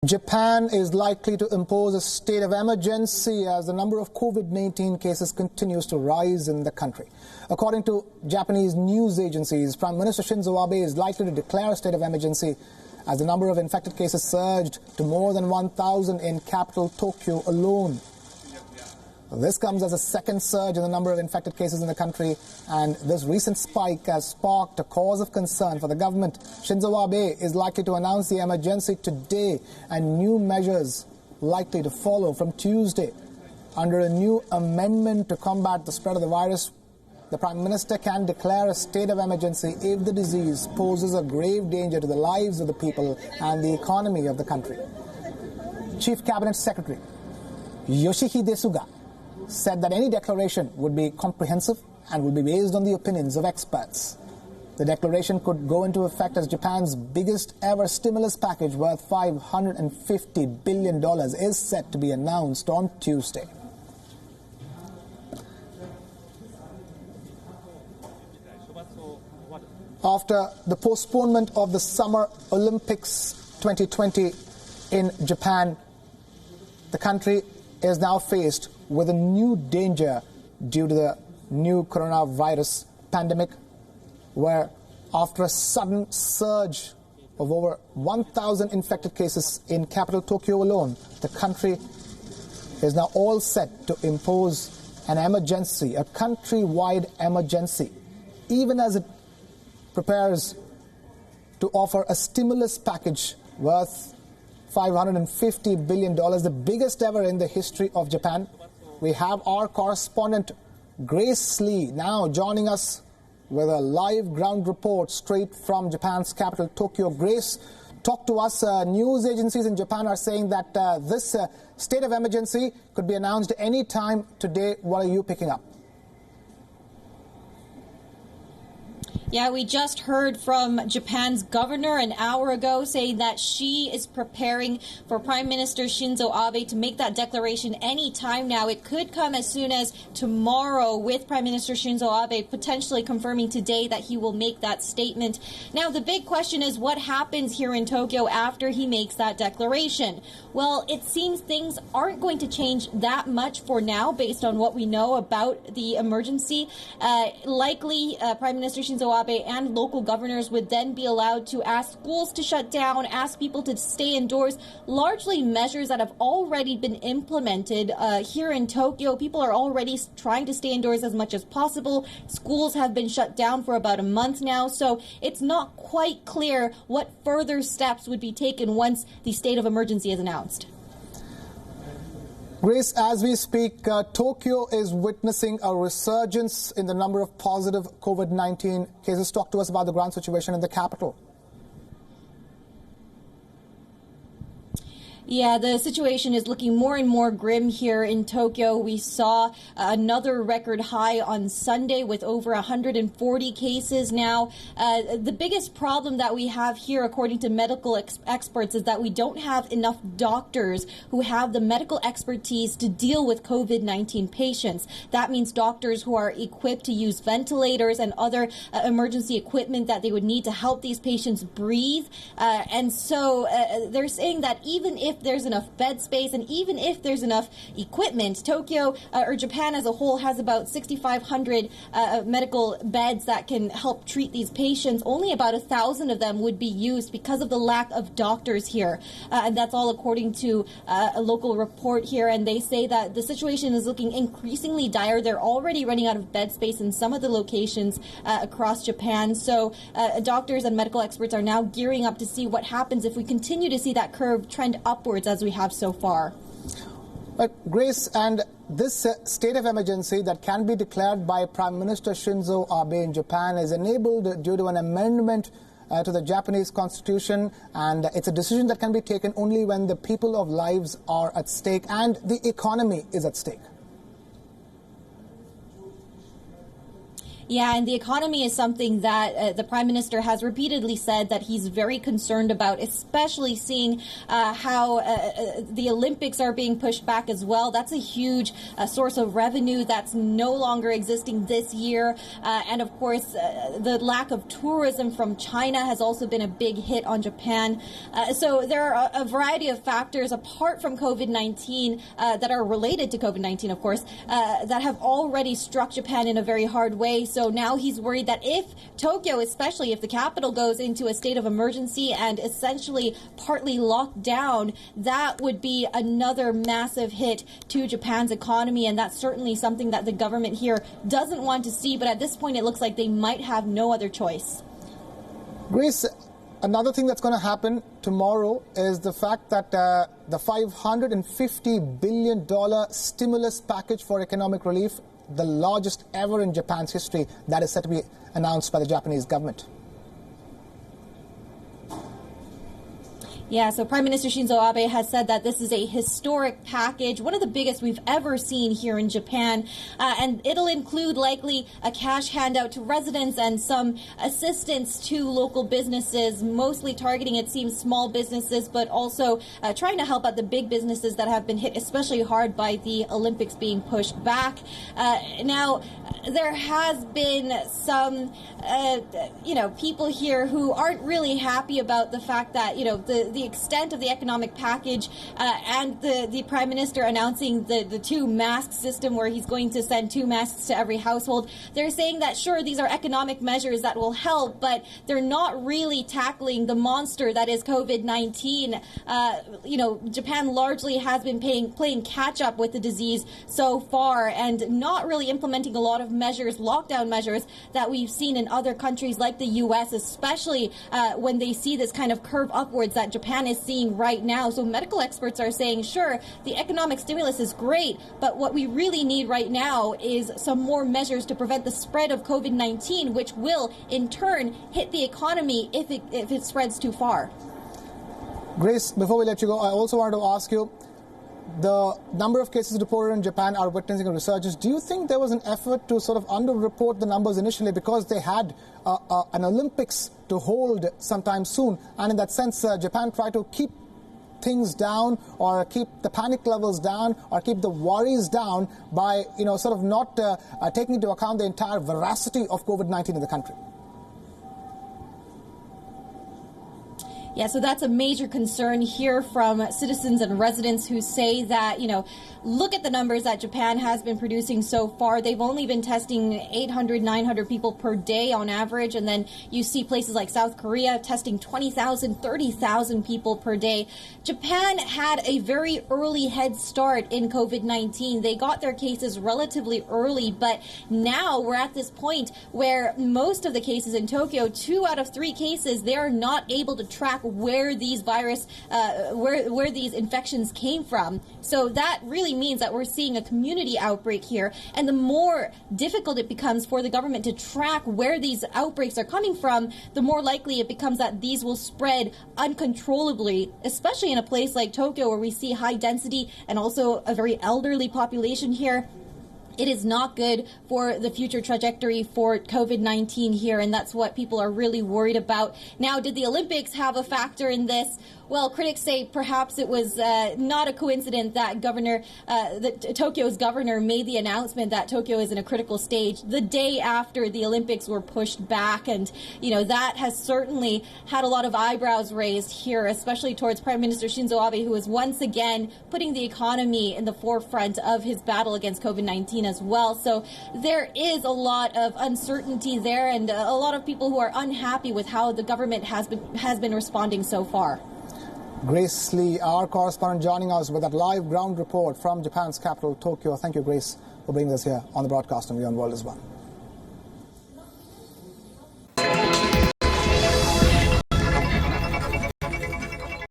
Japan is likely to impose a state of emergency as the number of COVID-19 cases continues to rise in the country. According to Japanese news agencies, Prime Minister Shinzo Abe is likely to declare a state of emergency as the number of infected cases surged to more than 1,000 in capital Tokyo alone. This comes as a second surge in the number of infected cases in the country, and this recent spike has sparked a cause of concern for the government. Shinzo Abe is likely to announce the emergency today and new measures likely to follow from Tuesday. Under a new amendment to combat the spread of the virus, the Prime Minister can declare a state of emergency if the disease poses a grave danger to the lives of the people and the economy of the country. Chief Cabinet Secretary Yoshihide Suga said that any declaration would be comprehensive and would be based on the opinions of experts. The declaration could go into effect as Japan's biggest ever stimulus package worth $550 billion is set to be announced on Tuesday. After the postponement of the Summer Olympics 2020 in Japan, the country is now faced with a new danger due to the new coronavirus pandemic, where after a sudden surge of over 1,000 infected cases in capital Tokyo alone, the country is now all set to impose an emergency, a country-wide emergency, even as it prepares to offer a stimulus package worth $550 billion, the biggest ever in the history of Japan. We have our correspondent Grace Lee now joining us with a live ground report straight from Japan's capital, Tokyo. Grace, talk to us. News agencies in Japan are saying that this state of emergency could be announced any time today. What are you picking up? Yeah, we just heard from Japan's governor an hour ago saying that she is preparing for Prime Minister Shinzo Abe to make that declaration any time now. It could come as soon as tomorrow, with Prime Minister Shinzo Abe potentially confirming today that he will make that statement. Now, the big question is what happens here in Tokyo after he makes that declaration? Well, it seems things aren't going to change that much for now based on what we know about the emergency. Likely, Prime Minister Shinzo Abe and local governors would then be allowed to ask schools to shut down, ask people to stay indoors, largely measures that have already been implemented here in Tokyo. People are already trying to stay indoors as much as possible. Schools have been shut down for about a month now, so it's not quite clear what further steps would be taken once the state of emergency is announced. Grace, as we speak, Tokyo is witnessing a resurgence in the number of positive COVID-19 cases. Talk to us about the ground situation in the capital. Yeah, the situation is looking more and more grim here in Tokyo. We saw another record high on Sunday with over 140 cases now. The biggest problem that we have here, according to medical experts, is that we don't have enough doctors who have the medical expertise to deal with COVID-19 patients. That means doctors who are equipped to use ventilators and other emergency equipment that they would need to help these patients breathe. And so they're saying that even if there's enough bed space and even if there's enough equipment, Tokyo or Japan as a whole has about 6,500 medical beds that can help treat these patients. Only about 1,000 of them would be used because of the lack of doctors here. And that's all according to a local report here. And they say that the situation is looking increasingly dire. They're already running out of bed space in some of the locations across Japan. So doctors and medical experts are now gearing up to see what happens if we continue to see that curve trend upwards as we have so far. But Grace, and this state of emergency that can be declared by Prime Minister Shinzo Abe in Japan is enabled due to an amendment to the Japanese constitution, and it's a decision that can be taken only when the people of lives are at stake and the economy is at stake. Yeah, and the economy is something that the Prime Minister has repeatedly said that he's very concerned about, especially seeing how the Olympics are being pushed back as well. That's a huge source of revenue that's no longer existing this year. And of course, the lack of tourism from China has also been a big hit on Japan. So there are a variety of factors apart from COVID-19 that are related to COVID-19, of course, that have already struck Japan in a very hard way. So now he's worried that if Tokyo, especially if the capital, goes into a state of emergency and essentially partly locked down, that would be another massive hit to Japan's economy. And that's certainly something that the government here doesn't want to see. But at this point, it looks like they might have no other choice. Grace, another thing that's going to happen tomorrow is the fact that the $550 billion stimulus package for economic relief, the largest ever in Japan's history, that is set to be announced by the Japanese government. Yeah, so Prime Minister Shinzo Abe has said that this is a historic package, one of the biggest we've ever seen here in Japan. And it'll include likely a cash handout to residents and some assistance to local businesses, mostly targeting, it seems, small businesses, but also trying to help out the big businesses that have been hit especially hard by the Olympics being pushed back. Now, there has been some, people here who aren't really happy about the fact that, the extent of the economic package and the Prime Minister announcing the two-mask system where he's going to send 2 masks to every household. They're saying that, sure, these are economic measures that will help, but they're not really tackling the monster that is COVID-19. Japan largely has been playing catch-up with the disease so far and not really implementing a lot of measures, lockdown measures, that we've seen in other countries like the U.S., especially when they see this kind of curve upwards that Japan is seeing right now. So medical experts are saying, sure, the economic stimulus is great, but what we really need right now is some more measures to prevent the spread of COVID-19, which will in turn hit the economy if it spreads too far. Grace, before we let you go, I also wanted to ask you, the number of cases reported in Japan are witnessing a resurgence. Do you think there was an effort to sort of underreport the numbers initially because they had an Olympics to hold sometime soon? And in that sense, Japan tried to keep things down or keep the panic levels down or keep the worries down by, sort of not taking into account the entire veracity of COVID-19 in the country. Yeah, so that's a major concern here from citizens and residents who say that, look at the numbers that Japan has been producing so far. They've only been testing 800, 900 people per day on average. And then you see places like South Korea testing 20,000, 30,000 people per day. Japan had a very early head start in COVID-19. They got their cases relatively early, but now we're at this point where most of the cases in Tokyo, 2 out of 3 cases, they are not able to track where these where these infections came from. So that really means that we're seeing a community outbreak here. And the more difficult it becomes for the government to track where these outbreaks are coming from, the more likely it becomes that these will spread uncontrollably, especially in a place like Tokyo where we see high density and also a very elderly population here. It is not good for the future trajectory for COVID-19 here, and that's what people are really worried about. Now, did the Olympics have a factor in this? Well, critics say perhaps it was not a coincidence that Tokyo's governor made the announcement that Tokyo is in a critical stage the day after the Olympics were pushed back. And, that has certainly had a lot of eyebrows raised here, especially towards Prime Minister Shinzo Abe, who is once again putting the economy in the forefront of his battle against COVID-19 as well. So there is a lot of uncertainty there and a lot of people who are unhappy with how the government has been responding so far. Grace Lee, our correspondent, joining us with that live ground report from Japan's capital, Tokyo. Thank you, Grace, for bringing us here on the broadcast on WION The World as well.